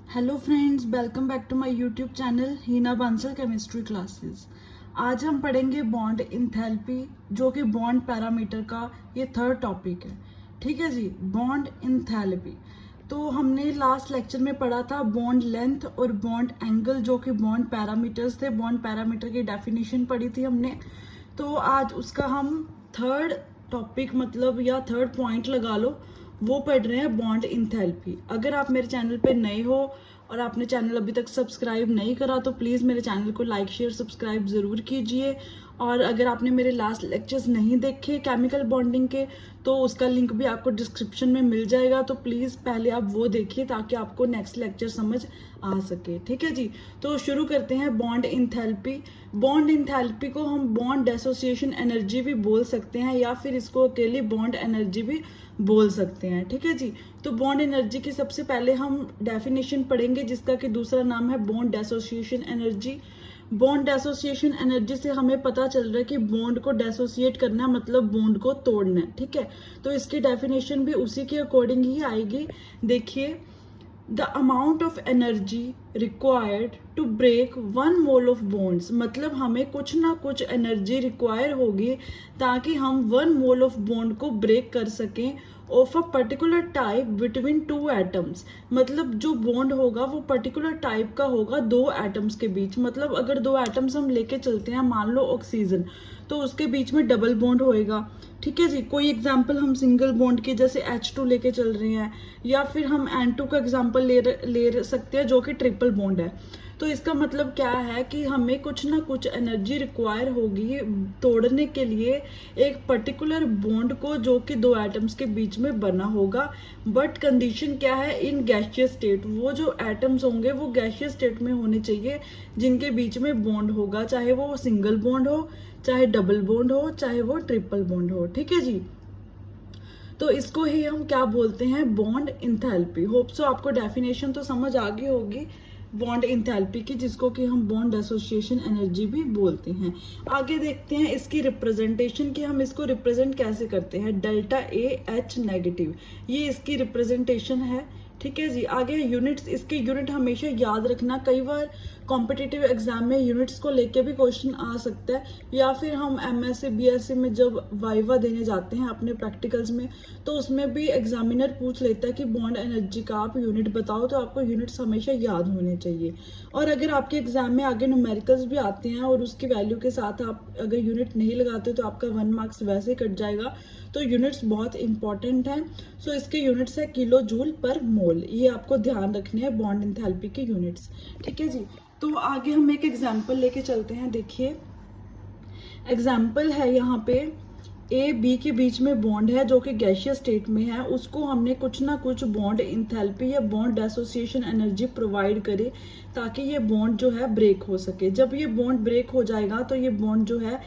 Hello friends, welcome back to my YouTube channel Heena Bansal chemistry classes. आज हम पढ़ेंगे bond enthalpy, जो कि बॉन्ड पैरामीटर का ये थर्ड टॉपिक है। ठीक है जी, बॉन्ड इंथैल्पी। तो हमने लास्ट लेक्चर में पढ़ा था बॉन्ड लेंथ और बॉन्ड एंगल, जो कि बॉन्ड पैरामीटर्स थे। बॉन्ड पैरामीटर की डेफिनेशन पढ़ी थी हमने। तो आज उसका हम थर्ड टॉपिक मतलब या थर्ड पॉइंट लगा लो, वो पढ़ रहे हैं बॉन्ड इंथैल्पी। अगर आप मेरे चैनल पे नए हो और आपने चैनल अभी तक सब्सक्राइब नहीं करा तो प्लीज़ मेरे चैनल को लाइक शेयर सब्सक्राइब ज़रूर कीजिए। और अगर आपने मेरे लास्ट लेक्चर्स नहीं देखे केमिकल बॉन्डिंग के तो उसका लिंक भी आपको डिस्क्रिप्शन में मिल जाएगा, तो प्लीज़ पहले आप वो देखिए ताकि आपको नेक्स्ट लेक्चर समझ आ सके। ठीक है जी, तो शुरू करते हैं बॉन्ड इंथैल्पी। बॉन्ड इंथैल्पी को हम बॉन्ड एसोसिएशन एनर्जी भी बोल सकते हैं या फिर इसको अकेली बॉन्ड एनर्जी भी बोल सकते हैं। ठीक है जी, तो बॉन्ड एनर्जी की सबसे पहले हम डेफिनेशन पढ़ेंगे, जिसका कि दूसरा नाम है bond association energy. Bond association energy से हमें पता चल रहा है कि बॉन्ड को डेसोसिएट करना मतलब बॉन्ड को तोड़ना है। ठीक है, तो इसकी डेफिनेशन भी उसी के अकॉर्डिंग ही आएगी। देखिए, the amount of energy required to break one mole of bonds, मतलब हमें कुछ ना कुछ एनर्जी रिक्वायर होगी ताकि हम वन मोल ऑफ बॉन्ड को ब्रेक कर सकें of a particular type between two atoms. मतलब जो बॉन्ड होगा वो पर्टिकुलर टाइप का होगा दो एटम्स के बीच। मतलब अगर दो एटम्स हम लेके चलते हैं, मान लो ऑक्सीजन, तो उसके बीच में डबल बॉन्ड होएगा। ठीक है जी, कोई एग्जांपल हम सिंगल बॉन्ड के जैसे H2 लेके चल रहे हैं, या फिर हम N2 का एग्जांपल ले सकते हैं जो कि ट्रिपल बॉन्ड है। तो इसका मतलब क्या है कि हमें कुछ ना कुछ एनर्जी रिक्वायर होगी तोड़ने के लिए एक पर्टिकुलर बॉन्ड को, जो कि दो एटम्स के बीच में बना होगा। बट कंडीशन क्या है, इन गैसियस स्टेट। वो जो एटम्स होंगे वो गैसियस स्टेट में होने चाहिए जिनके बीच में बॉन्ड होगा, चाहे वो सिंगल बॉन्ड हो, चाहे डबल बॉन्ड हो, चाहे वो ट्रिपल बॉन्ड हो। ठीक है जी, तो इसको ही हम क्या बोलते हैं, बॉन्ड इंथैल्पी। होप सो आपको डेफिनेशन तो समझ आ गई होगी बॉन्ड इंथैल्पी की, जिसको कि हम बॉन्ड एसोसिएशन एनर्जी भी बोलते हैं। आगे देखते हैं इसकी रिप्रेजेंटेशन कि हम इसको रिप्रेजेंट कैसे करते हैं। डेल्टा ए एच नेगेटिव, ये इसकी रिप्रेजेंटेशन है। ठीक है जी, आगे यूनिट्स। इसके यूनिट हमेशा याद रखना, कई बार कॉम्पिटिटिव एग्जाम में यूनिट्स को लेके भी क्वेश्चन आ सकता है, या फिर हम एमएससी बीएससी में जब वाइवा देने जाते हैं अपने प्रैक्टिकल्स में, तो उसमें भी एग्जामिनर पूछ लेता है कि बॉन्ड एनर्जी का आप यूनिट बताओ। तो आपको यूनिट्स हमेशा याद होने चाहिए। और अगर आपके एग्जाम में आगे न्यूमेरिकल्स भी आते हैं और उसकी वैल्यू के साथ आप अगर यूनिट नहीं लगाते तो आपका 1 मार्क्स वैसे कट जाएगा। तो यूनिट्स बहुत इंपॉर्टेंट है। सो इसके यूनिट्स है किलो जूल पर मोल, ये आपको ध्यान रखने हैं बॉन्ड इंथैल्पी के यूनिट्स। ठीक है जी, तो आगे हम एक एग्जाम्पल लेके चलते हैं। देखिए, एग्जाम्पल है यहाँ पे ए बी के बीच में बॉन्ड है जो कि गैसियस स्टेट में है। उसको हमने कुछ ना कुछ बॉन्ड इंथैल्पी या बॉन्ड एसोसिएशन एनर्जी प्रोवाइड करे ताकि ये बॉन्ड जो है ब्रेक हो सके। जब ये बॉन्ड ब्रेक हो जाएगा तो ये बॉन्ड जो है,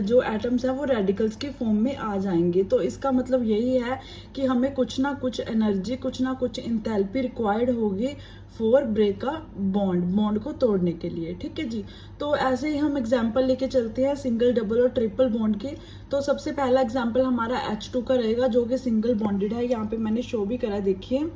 जो एटम्स है वो रेडिकल्स के फॉर्म में आ जाएंगे। तो इसका मतलब यही है कि हमें कुछ ना कुछ एनर्जी, कुछ ना कुछ इंथैल्पी रिक्वायर्ड होगी for break a bond, bond को तोड़ने के लिए। ठीक है जी, तो ऐसे ही हम एग्जाम्पल लेके चलते हैं सिंगल, डबल और ट्रिपल बॉन्ड की। तो सबसे पहला एग्जाम्पल हमारा H2 का रहेगा जो कि सिंगल बॉन्डेड है। यहाँ पे मैंने शो भी करा, देखिए,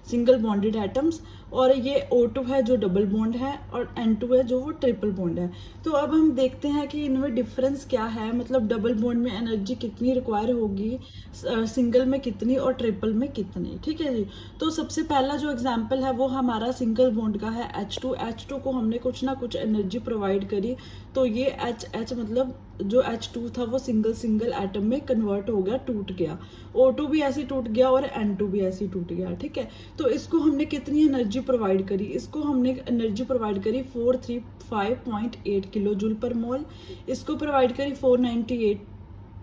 सिंगल बॉन्डेड एटम्स। और ये O2 है जो डबल बॉन्ड है, और N2 है जो वो ट्रिपल बॉन्ड है। तो अब हम देखते हैं कि इनमें डिफरेंस क्या है, मतलब डबल बॉन्ड में एनर्जी कितनी रिक्वायर होगी, सिंगल में कितनी और ट्रिपल में कितनी। ठीक है जी, तो सबसे पहला जो एग्जांपल है वो हमारा सिंगल बॉन्ड का है H2 को हमने कुछ ना कुछ एनर्जी प्रोवाइड करी, तो ये H मतलब जो H2 था वो सिंगल एटम में कन्वर्ट हो गया, टूट गया। O2 भी ऐसे टूट गया और N2 भी ऐसे टूट गया। ठीक है, तो इसको हमने कितनी एनर्जी प्रोवाइड करी, इसको हमने एनर्जी प्रोवाइड करी 435.8 किलो जूल पर मोल, इसको प्रोवाइड करी 498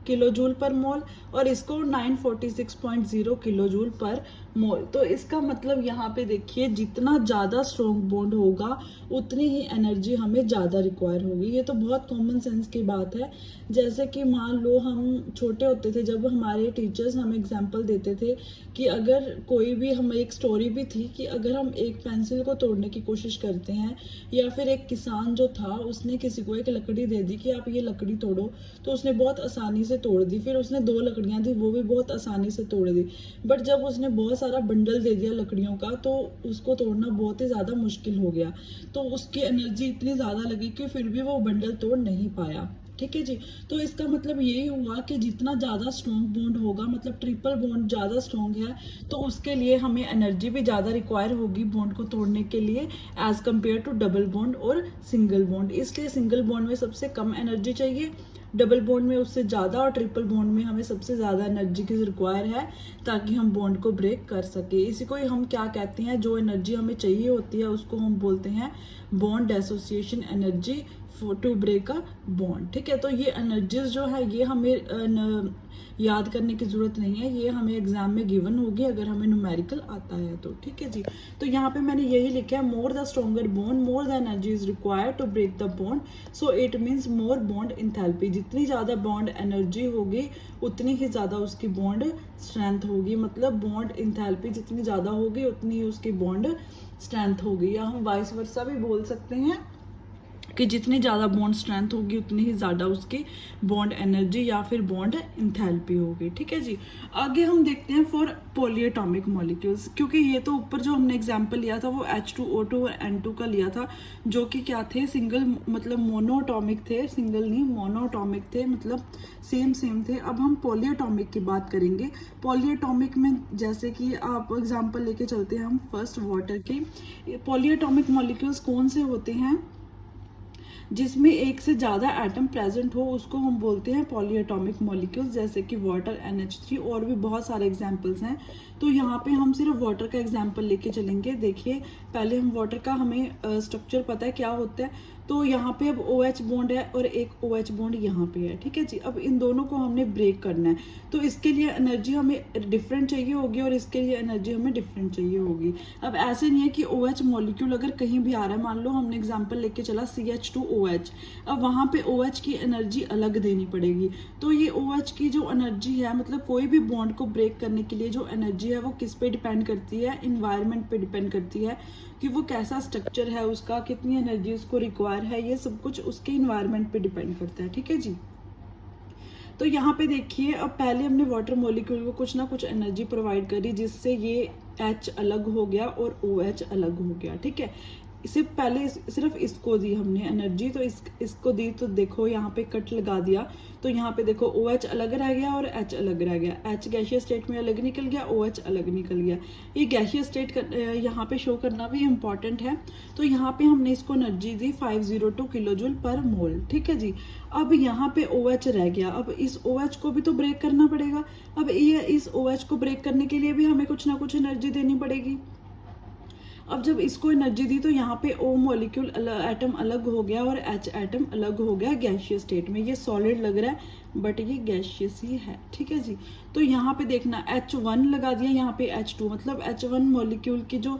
किलो जूल पर मोल, और इसको 946.0 किलो जूल पर मोल। तो इसका मतलब यहाँ पे देखिए, जितना ज़्यादा स्ट्रॉन्ग बॉन्ड होगा उतनी ही एनर्जी हमें ज़्यादा रिक्वायर होगी। ये तो बहुत कॉमन सेंस की बात है। जैसे कि मान लो हम छोटे होते थे, जब हमारे टीचर्स हमें एग्जाम्पल देते थे कि अगर कोई भी, हम एक स्टोरी भी थी कि अगर हम एक पेंसिल को तोड़ने की कोशिश करते हैं, या फिर एक किसान जो था उसने किसी को एक लकड़ी दे दी कि आप ये लकड़ी तोड़ो, तो उसने बहुत आसानी से तोड़ दी, फिर उसने 2 लकड़ियां दी वो भी बहुत आसानी से तोड़ दी। बट जब उसने बहुत सारा बंडल दे दिया लकड़ियों का तो उसको तोड़ना बहुत ही ज़्यादा मुश्किल हो गया। तो उसकी एनर्जी इतनी ज़्यादा लगी कि फिर भी वो बंडल तोड़ नहीं पाया। ठीक है जी। तो इसका मतलब यही हुआ कि जितना ज़्यादा स्ट्रॉन्ग बॉन्ड होगा, मतलब ट्रिपल बॉन्ड ज़्यादा स्ट्रॉन्ग है, तो उसके लिए हमें एनर्जी भी ज़्यादा रिक्वायर होगी बॉन्ड को तोड़ने के लिए as compared to double bond और सिंगल बॉन्ड। इसलिए सिंगल बॉन्ड में सबसे कम एनर्जी चाहिए, डबल बॉन्ड में उससे ज़्यादा, और ट्रिपल बॉन्ड में हमें सबसे ज़्यादा एनर्जी की रिक्वायर है ताकि हम बॉन्ड को ब्रेक कर सके। इसी को ही हम क्या कहते हैं, जो एनर्जी हमें चाहिए होती है उसको हम बोलते हैं bond association energy to break a bond. ठीक है, तो ये एनर्जीज जो है ये हमें याद करने की जरूरत नहीं है, ये हमें एग्जाम में गिवन होगी अगर हमें न्यूमेरिकल आता है तो। ठीक है जी। तो यहाँ पे मैंने यही लिखा है, more the stronger bond more the energy is required to break the bond, so it means more bond enthalpy. जितनी ज़्यादा बॉन्ड एनर्जी होगी उतनी ही ज़्यादा उसकी बॉन्ड स्ट्रेंथ होगी, मतलब बॉन्ड इंथैल्पी जितनी ज़्यादा होगी उतनी ही उसकी बॉन्ड स्ट्रेंथ होगी। या हम वाइस वर्सा भी बोल सकते हैं कि जितनी ज़्यादा बॉन्ड स्ट्रेंथ होगी उतनी ही ज़्यादा उसकी बॉन्ड एनर्जी या फिर बॉन्ड इंथैल्पी होगी। ठीक है जी। आगे हम देखते हैं फॉर पॉलीएटॉमिक मॉलिक्यूल्स, क्योंकि ये तो ऊपर जो हमने एग्जांपल लिया था वो H2O2 और N2 का लिया था, जो कि क्या थे, सिंगल मतलब मोनोटॉमिक थे, सिंगल नहीं मोनोटॉमिक थे, मतलब सेम थे। अब हम पॉलीएटॉमिक की बात करेंगे। पॉलीएटॉमिक में जैसे कि आप एग्जाम्पल लेके चलते हैं हम फर्स्ट वाटर की। पॉलीएटॉमिक मॉलिक्यूल्स कौन से होते हैं, जिसमें एक से ज़्यादा एटम प्रेजेंट हो उसको हम बोलते हैं पॉलीएटॉमिक मॉलिक्यूल्स, जैसे कि वाटर, NH3 और भी बहुत सारे एग्जांपल्स हैं। तो यहाँ पे हम सिर्फ वाटर का एग्जांपल लेके चलेंगे। देखिए पहले हम वाटर का, हमें स्ट्रक्चर पता है क्या होता है, तो यहाँ पे अब OH बॉन्ड है और एक OH बॉन्ड यहाँ पे है। ठीक है जी। अब इन दोनों को हमने ब्रेक करना है, तो इसके लिए एनर्जी हमें डिफरेंट चाहिए होगी और इसके लिए एनर्जी हमें डिफरेंट चाहिए होगी। अब ऐसे नहीं है कि OH मॉलिक्यूल अगर कहीं भी आ रहा है, मान लो हमने एग्जाम्पल लेके चला CH2OH, अब वहाँ पे OH की एनर्जी अलग देनी पड़ेगी। तो ये OH की जो एनर्जी है, मतलब कोई भी बॉन्ड को ब्रेक करने के लिए जो एनर्जी है वो किस पे डिपेंड करती है, इन्वायरमेंट पे डिपेंड करती है कि वो कैसा स्ट्रक्चर है उसका, कितनी एनर्जी उसको रिक्वायर है, ये सब कुछ उसके इन्वायरमेंट पे डिपेंड करता है। ठीक है जी। तो यहाँ पे देखिए, अब पहले हमने वाटर मॉलिक्यूल को कुछ ना कुछ एनर्जी प्रोवाइड करी, जिससे ये H अलग हो गया और OH अलग हो गया। ठीक है, इसे पहले सिर्फ इसको दी हमने एनर्जी, तो इसको दी, तो देखो यहाँ पे कट लगा दिया, तो यहाँ पे देखो OH अलग रह गया और H अलग रह गया। H गैसियस स्टेट में अलग निकल गया, OH अलग निकल गया। ये गैसियस स्टेट यहाँ पे शो करना भी इम्पॉर्टेंट है। तो यहाँ पे हमने इसको एनर्जी दी 502 किलोजूल पर मोल। ठीक है जी। अब यहाँ पे OH रह गया, अब इस OH को भी तो ब्रेक करना पड़ेगा। अब ये इस OH को ब्रेक करने के लिए भी हमें कुछ ना कुछ एनर्जी देनी पड़ेगी। अब जब इसको एनर्जी दी तो यहाँ पे O मॉलिक्यूल एटम अलग हो गया और H एटम अलग हो गया गैसियस स्टेट में। ये सॉलिड लग रहा है बट ये गैसियस ही है। ठीक है जी। तो यहाँ पे देखना H1 लगा दिया, यहाँ पे H2, मतलब H1 मॉलिक्यूल की जो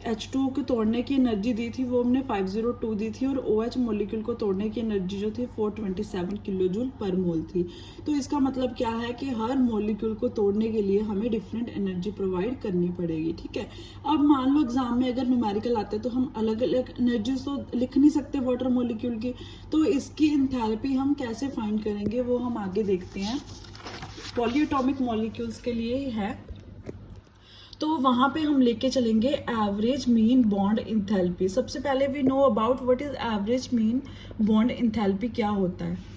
H2 को तोड़ने की एनर्जी दी थी वो हमने 502 दी थी, और OH मॉलिक्यूल को तोड़ने की एनर्जी जो थी 427 किलोजूल पर मोल थी। तो इसका मतलब क्या है कि हर मॉलिक्यूल को तोड़ने के लिए हमें डिफरेंट एनर्जी प्रोवाइड करनी पड़ेगी। ठीक है। अब मान लो एग्जाम में अगर न्यूमेरिकल आते हैं तो हम अलग अलग एनर्जी तो लिख नहीं सकते वाटर मॉलिक्यूल की, तो इसकी एंथैल्पी हम कैसे फाइंड करेंगे वो हम आगे देखते हैं। पॉलीएटॉमिक मॉलिक्यूल्स के लिए ही है, तो वहां पे हम लेके चलेंगे एवरेज मीन बॉन्ड इंथैल्पी। सबसे पहले we know about what is average mean bond enthalpy, क्या होता है।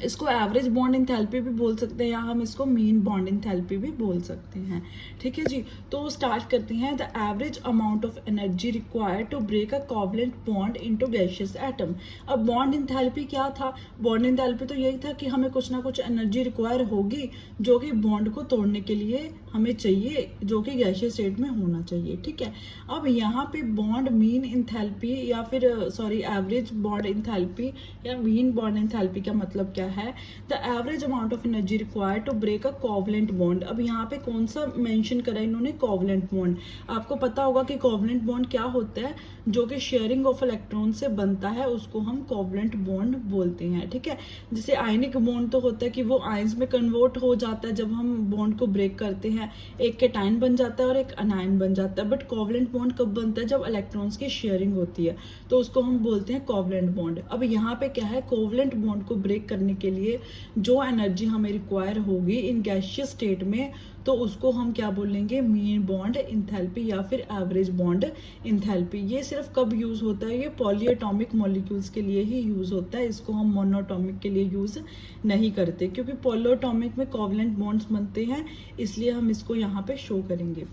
इसको एवरेज बॉन्ड इंथैल्पी भी बोल सकते हैं या हम इसको मीन बॉन्ड इंथैल्पी भी बोल सकते हैं। ठीक है जी। तो स्टार्ट करते हैं। The average amount of energy required to break a covalent bond into gaseous atom. अब बॉन्ड इंथैल्पी क्या था, बॉन्ड इंथैल्पी तो यही था कि हमें कुछ ना कुछ एनर्जी रिक्वायर होगी जो कि बॉन्ड को तोड़ने के लिए हमें चाहिए, जो कि गैसियस स्टेट में होना चाहिए। ठीक है। अब यहाँ पे बॉन्ड मीन इंथैल्पी या फिर एवरेज बॉन्ड इंथैल्पी या मीन बॉन्ड इंथैल्पी का मतलब क्या है, the average amount of energy required to break a covalent bond. अब यहाँ पे कौन सा मेंशन करा इन्होंने, कोवलेंट बॉन्ड। आपको पता होगा कि कोवलेंट बॉन्ड क्या होता है, जो कि शेयरिंग ऑफ इलेक्ट्रॉन से बनता है, उसको हम कोवलेंट बॉन्ड बोलते हैं। ठीक है। जैसे आयनिक बॉन्ड तो होता है कि वो आयंस में कन्वर्ट हो जाता है जब हम बॉन्ड को ब्रेक करते हैं, एक कैटायन बन जाता है और एक अनायन बन जाता है। बट कोवलेंट बॉन्ड कब बनता है, जब इलेक्ट्रॉन्स की शेयरिंग होती है, तो उसको हम बोलते हैं कोवलेंट बॉन्ड। अब यहाँ पे क्या है, कोवलेंट बॉन्ड को ब्रेक करने के लिए जो एनर्जी हमें रिक्वायर होगी इन गैसियस स्टेट में, तो उसको हम क्या बोलेंगे, मीन बॉन्ड इंथैल्पी या फिर एवरेज बॉन्ड इंथैल्पी। ये सिर्फ कब यूज होता है, ये पॉलीएटॉमिक मॉलिक्यूल्स के लिए ही यूज होता है, इसको हम मोनोटॉमिक के लिए यूज नहीं करते, क्योंकि पॉलीएटॉमिक में कोवलेंट बॉन्ड्स बनते हैं, इसलिए हम इसको यहाँ पे शो करेंगे।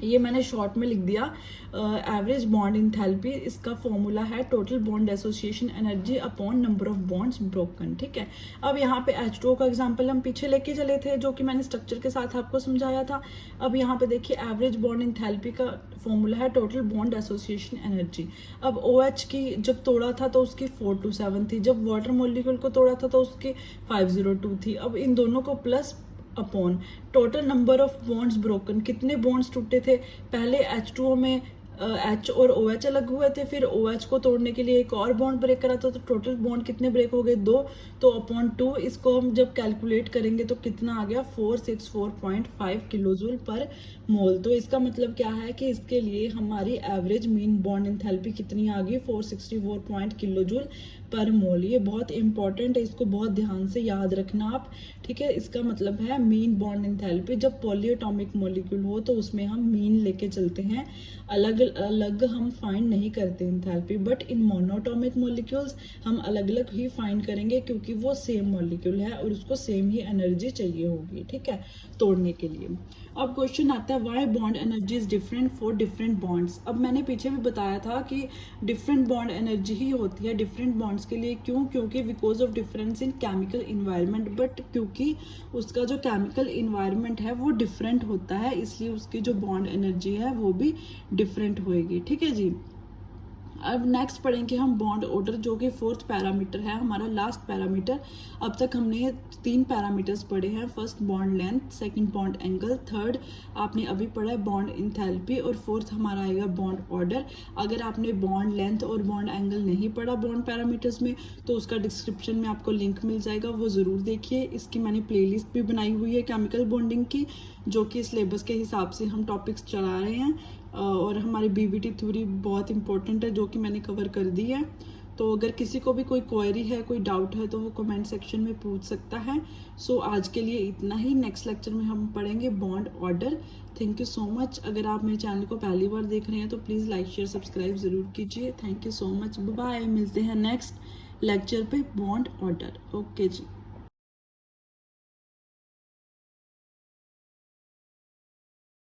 ये मैंने शॉर्ट में लिख दिया। एवरेज बॉन्ड इंथैल्पी, इसका फॉर्मूला है total bond association energy upon number of bonds broken. ठीक है, अब यहाँ पे H2O का एग्जांपल हम पीछे लेके चले थे, जो कि मैंने स्ट्रक्चर के साथ आपको समझाया था। अब यहाँ पे देखिए एवरेज बॉन्ड इंथैल्पी का फॉर्मूला है टोटल बॉन्ड एसोसिएशन एनर्जी। अब OH की जब तोड़ा था तो उसकी 427 थी, जब वाटर मॉलिक्यूल को तोड़ा था तो उसकी 502 थी। अब इन दोनों को plus upon total number of bonds broken, कितने बॉन्ड्स टूटे थे। पहले H2O में H और OH अलग हुए थे, फिर OH को तोड़ने के लिए एक और बॉन्ड ब्रेक करा था, तो टोटल बॉन्ड कितने ब्रेक हो गए, 2। तो अपॉन 2 इसको हम जब कैलकुलेट करेंगे तो कितना आ गया, 464.5 किलोजूल पर मोल। तो इसका मतलब क्या है कि इसके लिए हमारी एवरेज मीन बॉन्ड एंथैल्पी कितनी आ गई, 464 किलोजूल पर मोल। ये बहुत इंपॉर्टेंट है, इसको बहुत ध्यान से याद रखना आप। ठीक है, इसका मतलब है मीन बॉन्ड एंथैल्पी, जब पॉलीएटॉमिक मॉलिक्यूल हो तो उसमें हम मीन लेके चलते हैं, अलग अलग हम फाइंड नहीं करते enthalpy. But in monoatomic molecules हम अलग अलग ही फाइंड करेंगे, क्योंकि वो सेम मॉलिक्यूल है और उसको सेम ही एनर्जी चाहिए होगी, ठीक है, तोड़ने के लिए। अब क्वेश्चन आता है why bond energy is different for different bonds. अब मैंने पीछे भी बताया था कि डिफरेंट बॉन्ड एनर्जी ही होती है डिफरेंट बॉन्ड्स के लिए। क्यों? क्योंकि because of difference in chemical environment. But क्योंकि उसका जो केमिकल इन्वायरमेंट है वो डिफरेंट होता है, इसलिए उसकी जो बॉन्ड एनर्जी है वो भी डिफरेंट होएगी। ठीक है जी। अब नेक्स्ट पढ़ेंगे हम बॉन्ड ऑर्डर, जो कि 4th पैरामीटर है, हमारा लास्ट पैरामीटर। अब तक हमने 3 पैरामीटर्स पढ़े हैं, first bond length, second bond angle, third आपने अभी पढ़ा है बॉन्ड इंथैल्पी, और फोर्थ हमारा आएगा बॉन्ड ऑर्डर। अगर आपने बॉन्ड लेंथ और बॉन्ड एंगल नहीं पढ़ा बॉन्ड पैरामीटर्स में, तो उसका डिस्क्रिप्शन में आपको लिंक मिल जाएगा, वो ज़रूर देखिए। इसकी मैंने प्लेलिस्ट भी बनाई हुई है केमिकल बॉन्डिंग की, जो कि सिलेबस के हिसाब से हम टॉपिक्स चला रहे हैं, और हमारी BBT थ्योरी बहुत इंपॉर्टेंट है जो कि मैंने कवर कर दी है। तो अगर किसी को भी कोई क्वेरी है, कोई डाउट है, तो वो कमेंट सेक्शन में पूछ सकता है। सो आज के लिए इतना ही। नेक्स्ट लेक्चर में हम पढ़ेंगे bond order. Thank you so much. अगर आप मेरे चैनल को पहली बार देख रहे हैं तो प्लीज़ लाइक शेयर सब्सक्राइब ज़रूर कीजिए। Thank you so much. Bye. मिलते हैं नेक्स्ट लेक्चर पे बॉन्ड ऑर्डर। ओके जी।